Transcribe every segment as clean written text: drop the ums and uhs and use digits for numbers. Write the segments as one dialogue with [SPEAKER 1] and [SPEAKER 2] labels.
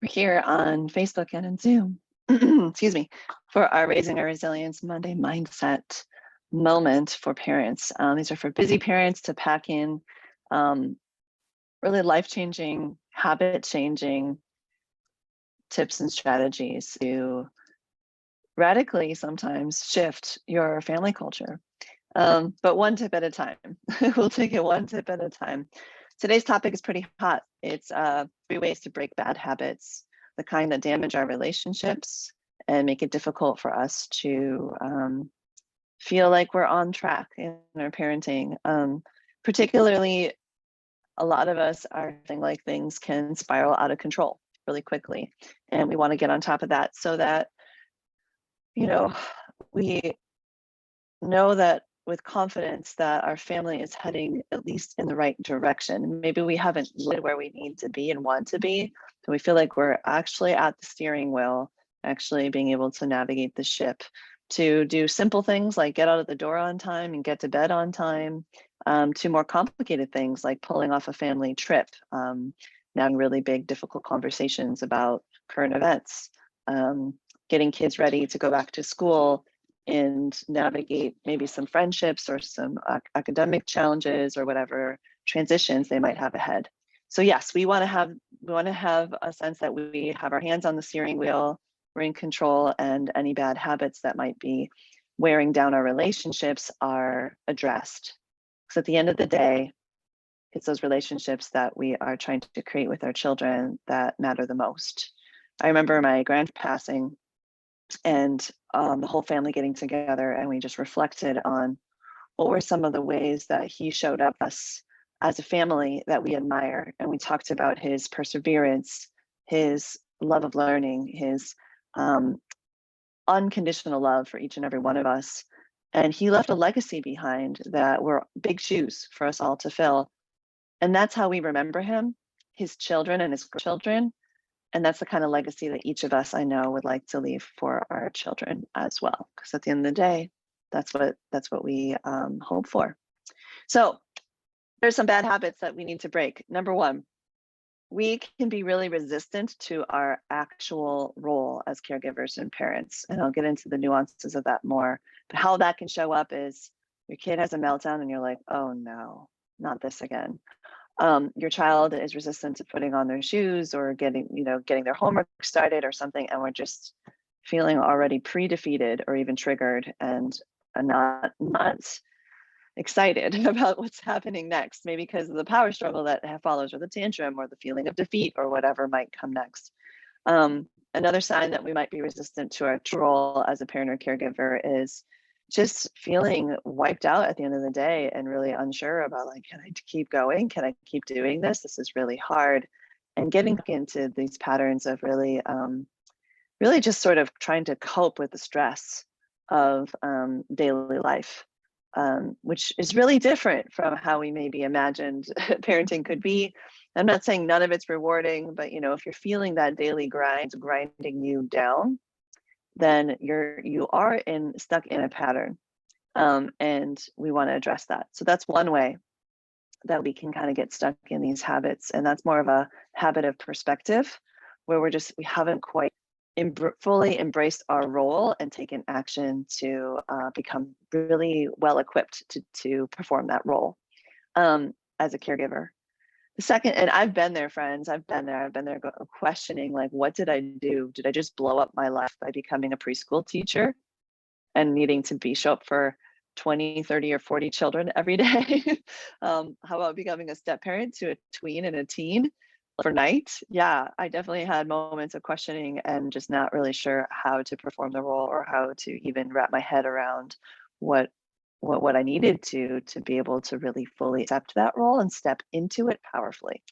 [SPEAKER 1] We're here on Facebook and in Zoom, excuse me, for our Raising Our Resilience Monday Mindset moment for parents. These are for busy parents to pack in really life-changing, habit-changing tips and strategies to radically sometimes shift your family culture. But one tip at a time. We'll take it one tip at a time. Today's topic is pretty hot. It's 3 ways to break bad habits, the kind that damage our relationships and make it difficult for us to feel like we're on track in our parenting. Particularly, a lot of us are feeling like things can spiral out of control really quickly. And we want to get on top of that so that, we know that with confidence that our family is heading at least in the right direction. Maybe we haven't led where we need to be and want to be, so we feel like we're actually at the steering wheel, actually being able to navigate the ship to do simple things like get out of the door on time and get to bed on time, to more complicated things like pulling off a family trip, having really big, difficult conversations about current events, getting kids ready to go back to school and navigate maybe some friendships or some academic challenges or whatever transitions they might have ahead. So yes, we want to have a sense that we have our hands on the steering wheel, we're in control, and any bad habits that might be wearing down our relationships are addressed. Because at the end of the day, it's those relationships that we are trying to create with our children that matter the most. I remember my grandpa passing and the whole family getting together, and we just reflected on what were some of the ways that he showed up us as a family that we admire. And we talked about his perseverance, his love of learning, his unconditional love for each and every one of us. And he left a legacy behind that were big shoes for us all to fill. And that's how we remember him, his children and his children. And that's the kind of legacy that each of us, I know, would like to leave for our children as well. Because at the end of the day, that's what we hope for. So there's some bad habits that we need to break. Number one, we can be really resistant to our actual role as caregivers and parents. And I'll get into the nuances of that more. But how that can show up is your kid has a meltdown and you're like, oh no, not this again. Your child is resistant to putting on their shoes or getting their homework started or something, and we're just feeling already pre-defeated or even triggered and not excited about what's happening next, maybe because of the power struggle that follows, or the tantrum, or the feeling of defeat, or whatever might come next. Another sign that we might be resistant to our role as a parent or caregiver is just feeling wiped out at the end of the day and really unsure about, like, can I keep going? Can I keep doing this? This is really hard. And getting into these patterns of really just sort of trying to cope with the stress of daily life, which is really different from how we maybe imagined parenting could be. I'm not saying none of it's rewarding, but if you're feeling that daily grind grinding you down, then you are stuck in a pattern, and we want to address that. So that's one way that we can kind of get stuck in these habits, and that's more of a habit of perspective, where we haven't quite fully embraced our role and taken action to become really well equipped to perform that role as a caregiver. The second, and I've been there, friends, I've been there questioning, like, what did I do? Did I just blow up my life by becoming a preschool teacher and needing to show up for 20, 30, or 40 children every day? How about becoming a step parent to a tween and a teen overnight? Yeah, I definitely had moments of questioning and just not really sure how to perform the role or how to even wrap my head around what I needed to be able to really fully accept that role and step into it powerfully.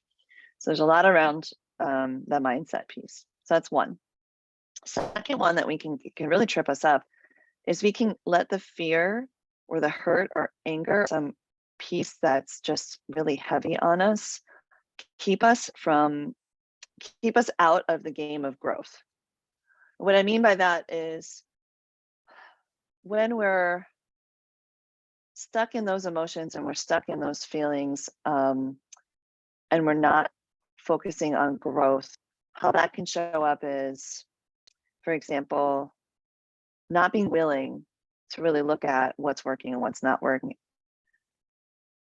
[SPEAKER 1] So there's a lot around the mindset piece. So that's one. Second one that can really trip us up is we can let the fear or the hurt or anger, some piece that's just really heavy on us, keep us out of the game of growth. What I mean by that is when we're stuck in those emotions and we're stuck in those feelings, and we're not focusing on growth, how that can show up is, for example, not being willing to really look at what's working and what's not working,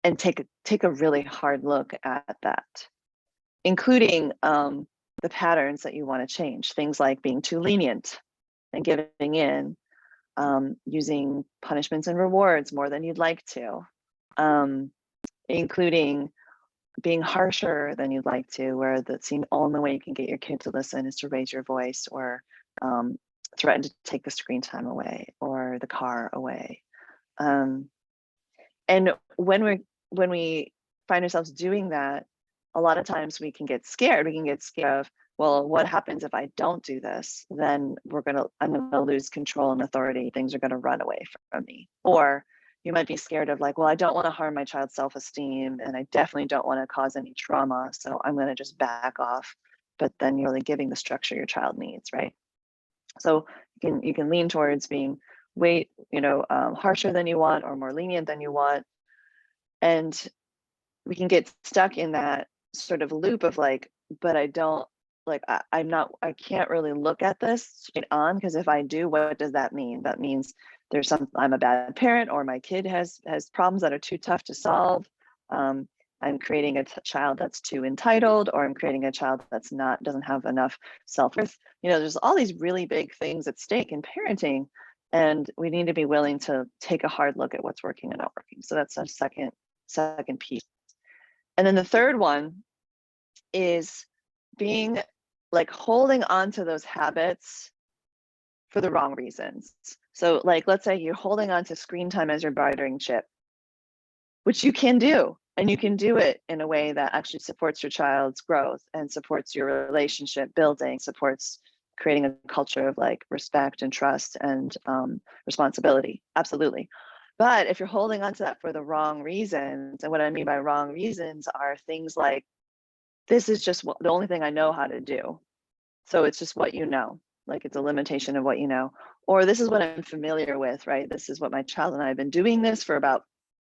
[SPEAKER 1] and take a really hard look at that, including the patterns that you want to change. Things like being too lenient and giving in, using punishments and rewards more than you'd like to, including being harsher than you'd like to, where the only way you can get your kid to listen is to raise your voice, or threaten to take the screen time away or the car away. And when we find ourselves doing that, a lot of times we can get scared. We can get scared of, well, what happens if I don't do this? Then I'm gonna lose control and authority. Things are gonna run away from me. Or you might be scared of, like, well, I don't want to harm my child's self-esteem, and I definitely don't want to cause any trauma, so I'm going to just back off. But then you're really giving the structure your child needs, right? So you can lean towards being harsher than you want, or more lenient than you want, and we can get stuck in that sort of loop of, like, but I don't, like, I can't really look at this straight on, because if I do, what does that mean? That means I'm a bad parent, or my kid has problems that are too tough to solve. I'm creating a child that's too entitled, or I'm creating a child doesn't have enough self-worth. There's all these really big things at stake in parenting, and we need to be willing to take a hard look at what's working and not working. So that's a second piece. And then the third one is being, like, holding on to those habits for the wrong reasons. So, like, let's say you're holding on to screen time as your bartering chip, which you can do, and you can do it in a way that actually supports your child's growth and supports your relationship building, supports creating a culture of, like, respect and trust and responsibility. Absolutely. But if you're holding on to that for the wrong reasons, and what I mean by wrong reasons are things like, this is just the only thing I know how to do. So it's just what you know, like, it's a limitation of what you know. Or this is what I'm familiar with, right? This is what my child and I have been doing this for about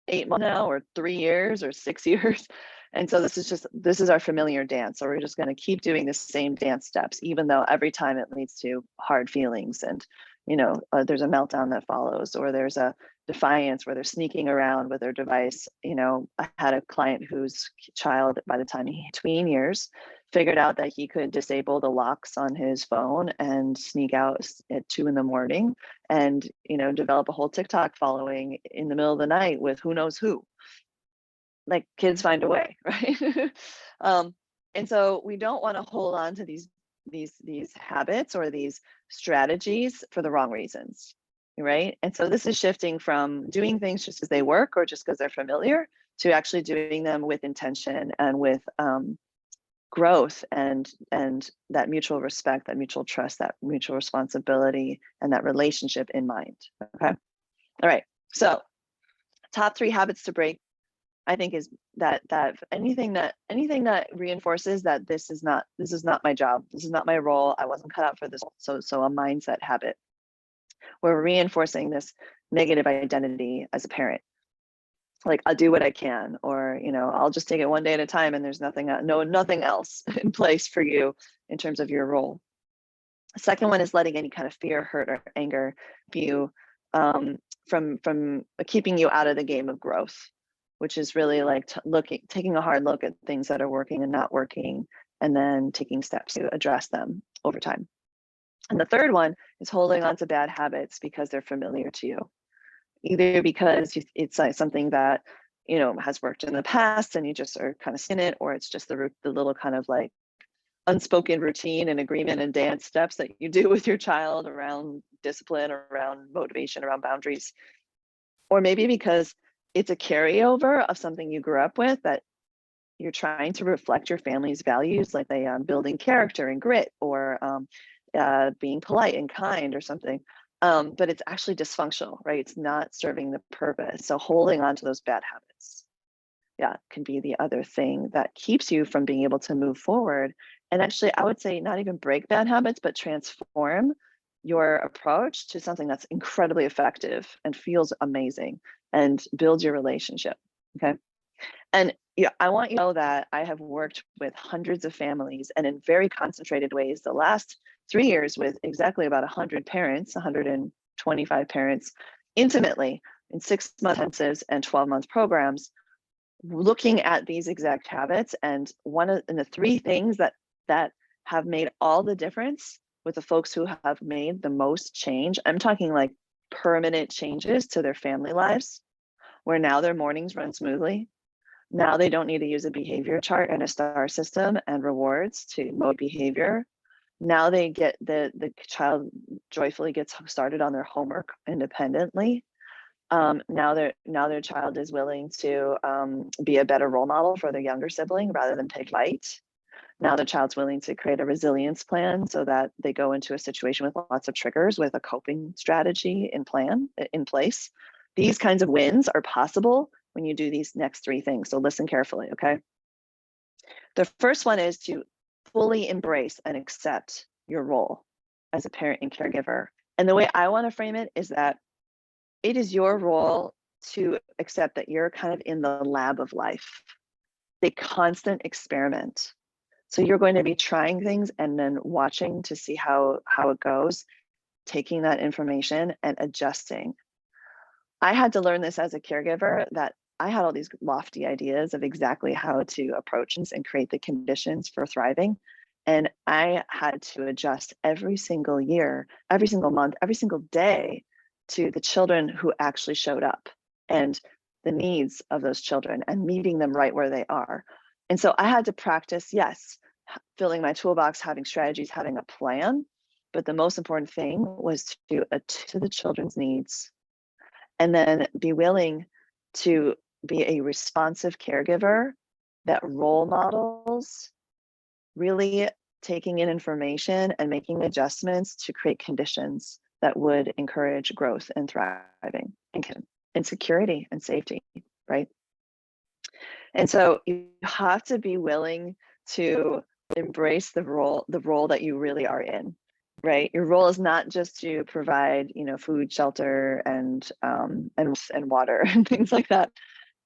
[SPEAKER 1] 8 months now, or 3 years, or 6 years. And so this is our familiar dance. So we're just going to keep doing the same dance steps, even though every time it leads to hard feelings, and there's a meltdown that follows, or there's a defiance where they're sneaking around with their device. I had a client whose child, by the time he hit tween years, figured out that he could disable the locks on his phone and sneak out at 2 a.m. and develop a whole TikTok following in the middle of the night with who knows who. Like, kids find a way, right? And so we don't want to hold on to these habits or these strategies for the wrong reasons, right? And so this is shifting from doing things just because they work or just because they're familiar, to actually doing them with intention and with growth and that mutual respect, that mutual trust, that mutual responsibility, and that relationship in mind. Okay. All right. So top 3 habits to break, I think, is that anything that reinforces that this is not my job, this is not my role, I wasn't cut out for this. So a mindset habit where we're reinforcing this negative identity as a parent, like, I'll do what I can, or I'll just take it one day at a time, and there's nothing else in place for you in terms of your role. The second one is letting any kind of fear, hurt, or anger view from keeping you out of the game of growth, which is really like taking a hard look at things that are working and not working, and then taking steps to address them over time. And the third one is holding on to bad habits because they're familiar to you, either because it's like something that has worked in the past and you just are kind of in it, or it's just the little kind of, like, unspoken routine and agreement and dance steps that you do with your child around discipline, around motivation, around boundaries. Or maybe because it's a carryover of something you grew up with, that you're trying to reflect your family's values, like building character and grit, or being polite and kind or something. But it's actually dysfunctional, right? It's not serving the purpose. So holding on to those bad habits, can be the other thing that keeps you from being able to move forward. And actually, I would say not even break bad habits, but transform your approach to something that's incredibly effective and feels amazing and builds your relationship. Okay. And yeah, I want you to know that I have worked with hundreds of families and in very concentrated ways the last 3 years with exactly about 100 parents, 125 parents, intimately in 6-month intensives and 12-month programs, looking at these exact habits. And the three things that have made all the difference with the folks who have made the most change, I'm talking like permanent changes to their family lives, where now their mornings run smoothly. Now they don't need to use a behavior chart and a star system and rewards to mode behavior. Now they get the child joyfully gets started on their homework independently. Now their child is willing to be a better role model for their younger sibling rather than take fight. Now the child's willing to create a resilience plan so that they go into a situation with lots of triggers with a coping strategy in place. These kinds of wins are possible when you do these next three things. So listen carefully, okay? The first one is to fully embrace and accept your role as a parent and caregiver. And the way I want to frame it is that it is your role to accept that you're kind of in the lab of life, the constant experiment. So you're going to be trying things and then watching to see how it goes, taking that information and adjusting. I had to learn this as a caregiver, that I had all these lofty ideas of exactly how to approach and create the conditions for thriving. And I had to adjust every single year, every single month, every single day to the children who actually showed up and the needs of those children and meeting them right where they are. And so I had to practice, yes, filling my toolbox, having strategies, having a plan. But the most important thing was to attend to the children's needs and then be willing to be a responsive caregiver that role models really taking in information and making adjustments to create conditions that would encourage growth and thriving and security and safety, right? And so you have to be willing to embrace the role that you really are in, right? Your role is not just to provide, food, shelter, and water and things like that.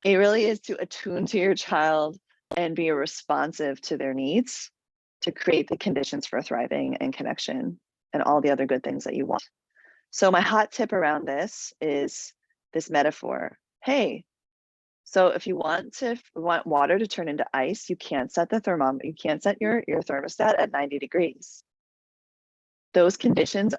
[SPEAKER 1] It really is to attune to your child and be responsive to their needs to create the conditions for thriving and connection and all the other good things that you want. So my hot tip around this is this metaphor. Hey, so if you want water to turn into ice, you can't set the thermometer, you can't set your thermostat at 90 degrees. Those conditions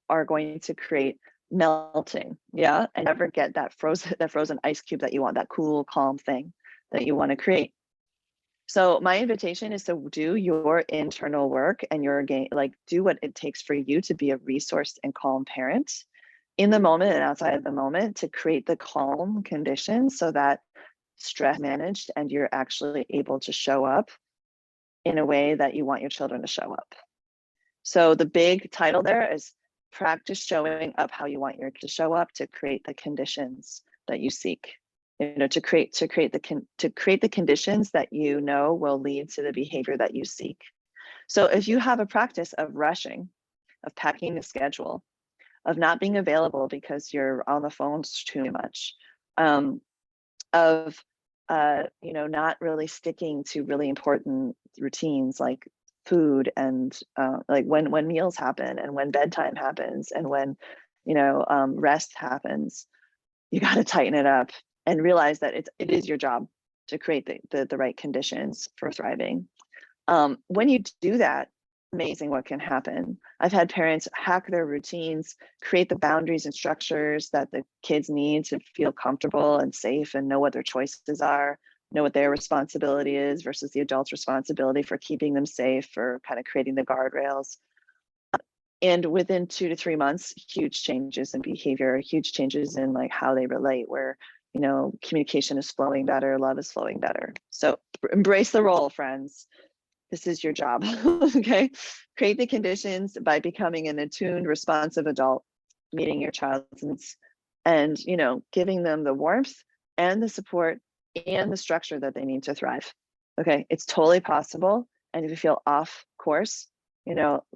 [SPEAKER 1] are going to create melting, yeah, and never get that frozen ice cube that you want, that cool, calm thing that you want to create. So my invitation is to do your internal work and do what it takes for you to be a resourced and calm parent in the moment and outside of the moment to create the calm conditions so that stress managed and you're actually able to show up in a way that you want your children to show up. So the big title there is practice showing up how you want your to show up to create the conditions that you seek. To create the conditions that will lead to the behavior that you seek. So if you have a practice of rushing, of packing the schedule, of not being available because you're on the phones too much, of not really sticking to really important routines like food and like when meals happen and when bedtime happens and when rest happens, you got to tighten it up and realize that it is your job to create the right conditions for thriving. When you do that, amazing what can happen. I've had parents hack their routines, create the boundaries and structures that the kids need to feel comfortable and safe and know what their choices are, know what their responsibility is versus the adult's responsibility for keeping them safe, for kind of creating the guardrails. And within 2 to 3 months, huge changes in behavior, huge changes in like how they relate, where communication is flowing better, love is flowing better. So embrace the role, friends. This is your job. Okay, create the conditions by becoming an attuned, responsive adult, meeting your child's needs, and giving them the warmth and the support and the structure that they need to thrive. Okay, it's totally possible. And if you feel off course,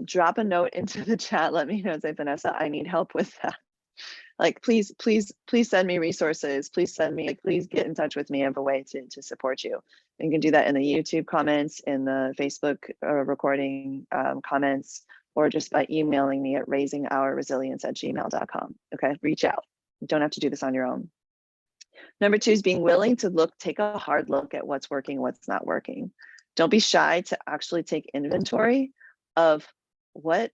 [SPEAKER 1] drop a note into the chat. Let me know. Say, Vanessa, I need help with that. Like, please send me resources. Please send me, like, please get in touch with me. I have a way to support you. And you can do that in the YouTube comments, in the Facebook recording comments, or just by emailing me at raisingourresilience@gmail.com. Okay, reach out. You don't have to do this on your own. Number 2 is being willing to take a hard look at what's working, what's not working. Don't be shy to actually take inventory of what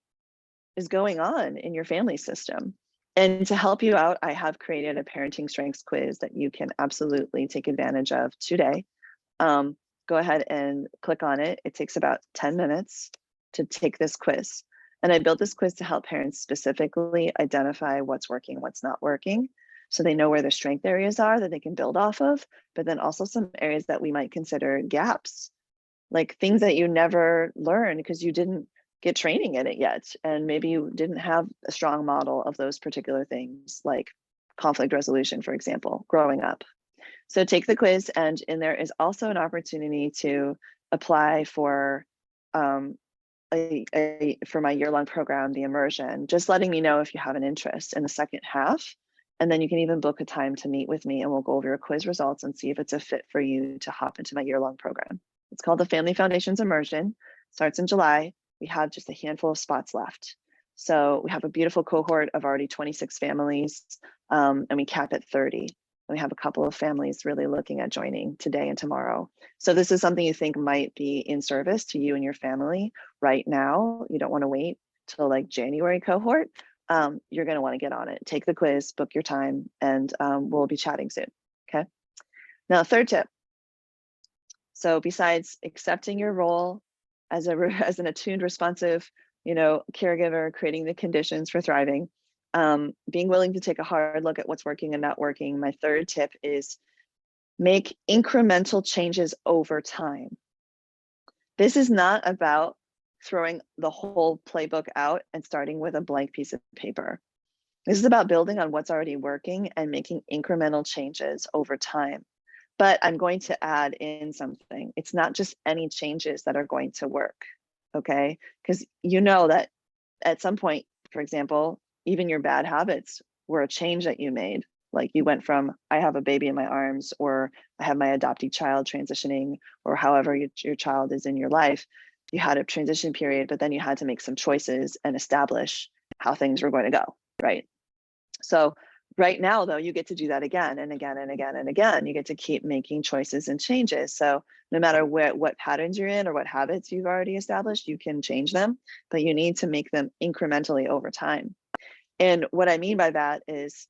[SPEAKER 1] is going on in your family system. And to help you out, I have created a parenting strengths quiz that you can absolutely take advantage of today. Go ahead and click on it. It takes about 10 minutes to take this quiz. And I built this quiz to help parents specifically identify what's working, what's not working, so they know where their strength areas are that they can build off of, but then also some areas that we might consider gaps, like things that you never learned because you didn't get training in it yet. And maybe you didn't have a strong model of those particular things, like conflict resolution, for example, growing up. So take the quiz, and in there is also an opportunity to apply for for my year-long program, the immersion, just letting me know if you have an interest in the second half. And then you can even book a time to meet with me, and we'll go over your quiz results and see if it's a fit for you to hop into my year-long program. It's called the Family Foundations Immersion. Starts in July. We have just a handful of spots left. So we have a beautiful cohort of already 26 families, and we cap at 30. And we have a couple of families really looking at joining today and tomorrow. So this is something you think might be in service to you and your family right now. You don't want to wait till like January cohort. You're going to want to get on it. Take the quiz, book your time, and we'll be chatting soon. Okay. Now, third tip. So besides accepting your role as an attuned, responsive, caregiver, creating the conditions for thriving, being willing to take a hard look at what's working and not working. My third tip is make incremental changes over time. This is not about throwing the whole playbook out and starting with a blank piece of paper. This is about building on what's already working and making incremental changes over time. But I'm going to add in something. It's not just any changes that are going to work, okay? Because you know that at some point, for example, even your bad habits were a change that you made. Like you went from, I have a baby in my arms, or I have my adopted child transitioning, or however your child is in your life. You had a transition period, but then you had to make some choices and establish how things were going to go, right? So right now, though, you get to do that again and again and again and again. You get to keep making choices and changes. So no matter what patterns you're in or what habits you've already established, you can change them, but you need to make them incrementally over time. And what I mean by that is,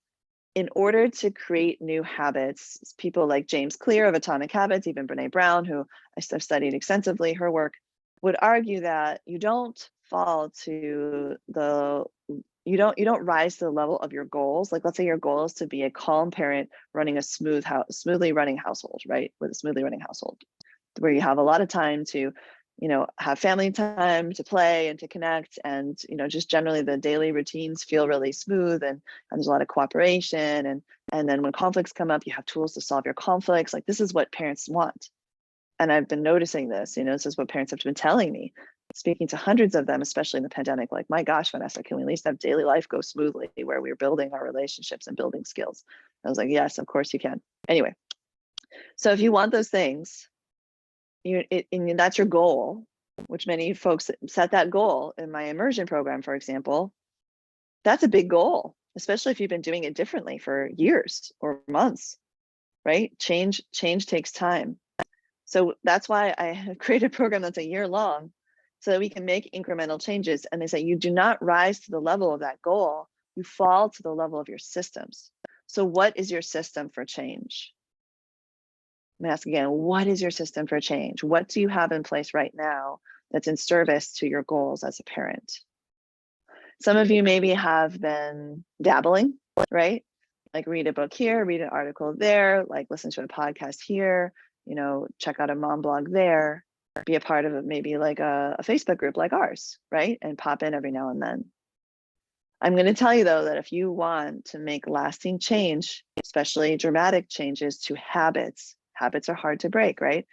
[SPEAKER 1] in order to create new habits, people like James Clear of Atomic Habits, even Brene Brown, who I've studied extensively, her work, would argue that you don't fall to the you don't rise to the level of your goals. Like, let's say your goal is to be a calm parent running a smoothly running household, right? With a smoothly running household, where you have a lot of time to, have family time to play and to connect, and just generally the daily routines feel really smooth, and there's a lot of cooperation, and then when conflicts come up, you have tools to solve your conflicts. Like, this is what parents want. And I've been noticing this, this is what parents have been telling me, speaking to hundreds of them, especially in the pandemic, like, my gosh, Vanessa, can we at least have daily life go smoothly where we're building our relationships and building skills? I was like, yes, of course you can. Anyway, so if you want those things, and that's your goal, which many folks set that goal in my immersion program, for example, that's a big goal, especially if you've been doing it differently for years or months, right? Change takes time. So that's why I have created a program that's a year long, so that we can make incremental changes. And they say you do not rise to the level of that goal, you fall to the level of your systems. So what is your system for change? I'm gonna ask again, what is your system for change? What do you have in place right now that's in service to your goals as a parent? Some of you maybe have been dabbling, right? Like, read a book here, read an article there, like listen to a podcast here, check out a mom blog there, be a part of maybe like a Facebook group like ours, right? And pop in every now and then. I'm going to tell you, though, that if you want to make lasting change, especially dramatic changes to habits are hard to break, right?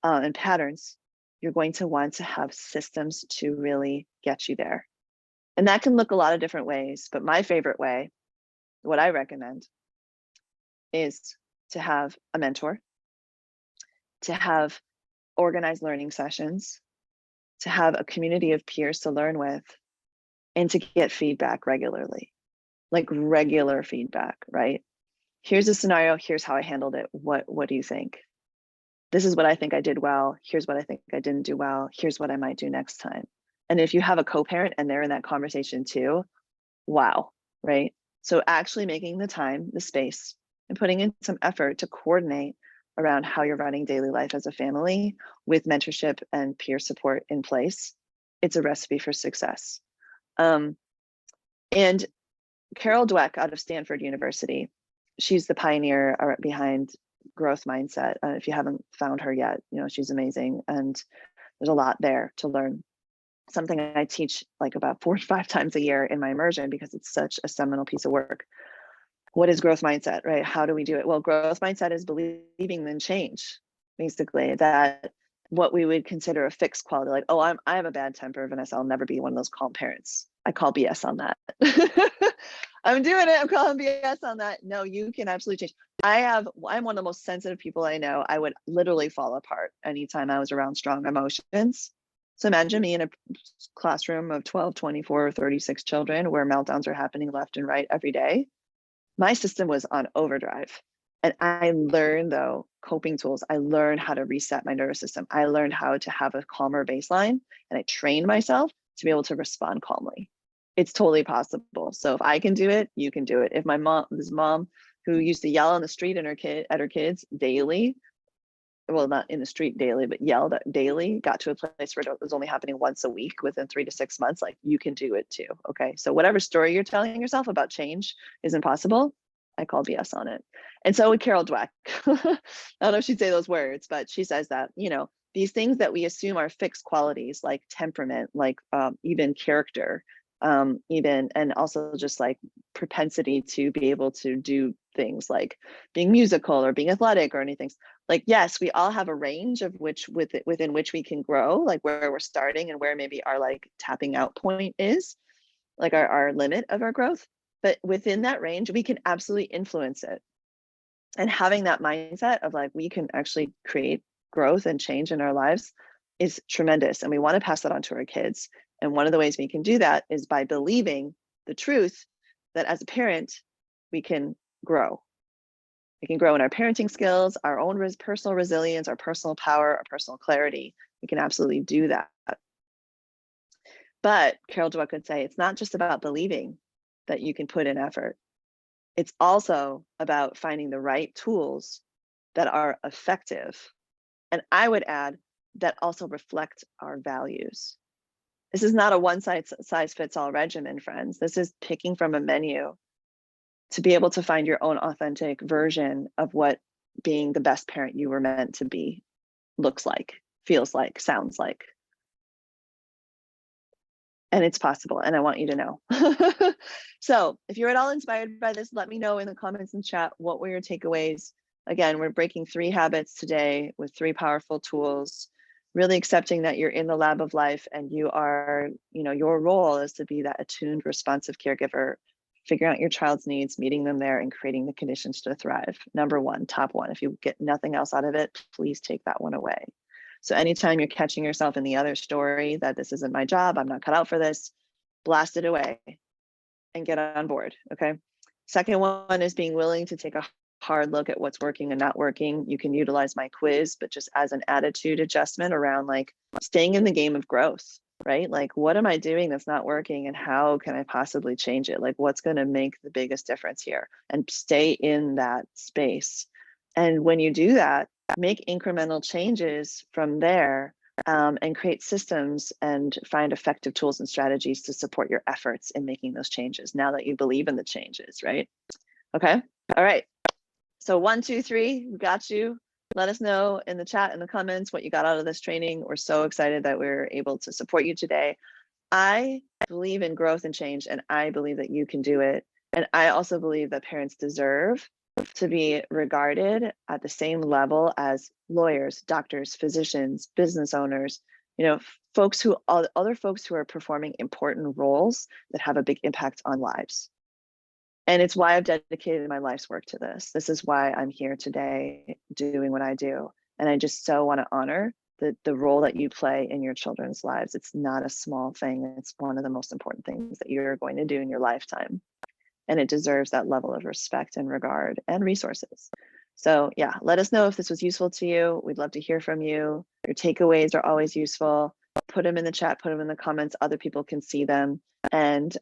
[SPEAKER 1] And patterns, you're going to want to have systems to really get you there. And that can look a lot of different ways, but my favorite way what I recommend is to have a mentor, to have organized learning sessions, to have a community of peers to learn with, and to get feedback regularly, like regular feedback, right? Here's a scenario, here's how I handled it. What do you think? This is what I think I did well. Here's what I think I didn't do well. Here's what I might do next time. And if you have a co-parent and they're in that conversation too, wow, right? So actually making the time, the space, and putting in some effort to coordinate around how you're running daily life as a family with mentorship and peer support in place, it's a recipe for success. And Carol Dweck out of Stanford University, she's the pioneer behind growth mindset. If you haven't found her yet, she's amazing. And there's a lot there to learn. Something I teach like about 4 or 5 times a year in my immersion because it's such a seminal piece of work. What is growth mindset, right? How do we do it? Well, growth mindset is believing in change, basically, that what we would consider a fixed quality, like, oh, I have a bad temper, Vanessa, I'll never be one of those calm parents. I call BS on that. I'm doing it. I'm calling BS on that. No, you can absolutely change. I'm one of the most sensitive people I know. I would literally fall apart anytime I was around strong emotions. So imagine me in a classroom of 12, 24, 36 children where meltdowns are happening left and right every day. My system was on overdrive. And I learned, though, coping tools. I learned how to reset my nervous system. I learned how to have a calmer baseline, and I trained myself to be able to respond calmly. It's totally possible. So if I can do it, you can do it. If this mom who used to yell on the street at her kids daily, well, not in the street daily, but yelled at daily, got to a place where it was only happening once a week within 3 to 6 months, like you can do it too. Okay. So whatever story you're telling yourself about change is impossible, I call BS on it. And so would Carol Dweck. I don't know if she'd say those words, but she says that, these things that we assume are fixed qualities like temperament, like even character, even, and also just like propensity to be able to do things like being musical or being athletic or anything. Like, yes, we all have a range of within which we can grow, like where we're starting and where maybe our like tapping out point is, like our limit of our growth. But within that range, we can absolutely influence it. And having that mindset of like, we can actually create growth and change in our lives is tremendous. And we want to pass that on to our kids. And one of the ways we can do that is by believing the truth that as a parent, we can grow. We can grow in our parenting skills, our own personal resilience, our personal power, our personal clarity. We can absolutely do that. But Carol Dweck would say it's not just about believing that you can put in effort. It's also about finding the right tools that are effective. And I would add that also reflect our values. This is not a one size fits all regimen, friends. This is picking from a menu to be able to find your own authentic version of what being the best parent you were meant to be looks like, feels like, sounds like. And it's possible, and I want you to know. So if you're at all inspired by this, let me know in the comments and chat, what were your takeaways? Again, we're breaking 3 habits today with 3 powerful tools, really accepting that you're in the lab of life and you are, your role is to be that attuned, responsive caregiver, figuring out your child's needs, meeting them there, and creating the conditions to thrive. Number 1, top 1. If you get nothing else out of it, please take that one away. So anytime you're catching yourself in the other story that this isn't my job, I'm not cut out for this, blast it away and get on board, okay? Second one is being willing to take a hard look at what's working and not working. You can utilize my quiz, but just as an attitude adjustment around like staying in the game of growth, right? Like, what am I doing that's not working and how can I possibly change it? Like, what's going to make the biggest difference here? And stay in that space. And when you do that, make incremental changes from there, and create systems and find effective tools and strategies to support your efforts in making those changes now that you believe in the changes, right? Okay. All right. So 1, 2, 3, we got you. Let us know in the chat, in the comments, what you got out of this training. We're so excited that we're able to support you today. I believe in growth and change, and I believe that you can do it. And I also believe that parents deserve to be regarded at the same level as lawyers, doctors, physicians, business owners, other folks who are performing important roles that have a big impact on lives. And it's why I've dedicated my life's work to this. This is why I'm here today doing what I do. And I just so want to honor the role that you play in your children's lives. It's not a small thing. It's one of the most important things that you're going to do in your lifetime. And it deserves that level of respect and regard and resources. So yeah, let us know if this was useful to you. We'd love to hear from you. Your takeaways are always useful. Put them in the chat, put them in the comments. Other people can see them. And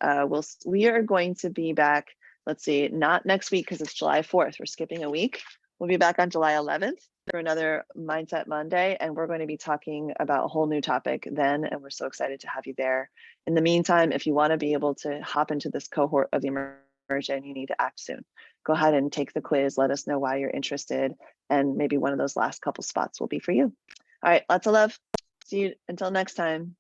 [SPEAKER 1] we are going to be back, let's see, not next week because it's July 4th. We're skipping a week. We'll be back on July 11th for another Mindset Monday. And we're going to be talking about a whole new topic then. And we're so excited to have you there. In the meantime, if you want to be able to hop into this cohort of the immersion, you need to act soon. Go ahead and take the quiz. Let us know why you're interested. And maybe one of those last couple spots will be for you. All right, lots of love. See you until next time.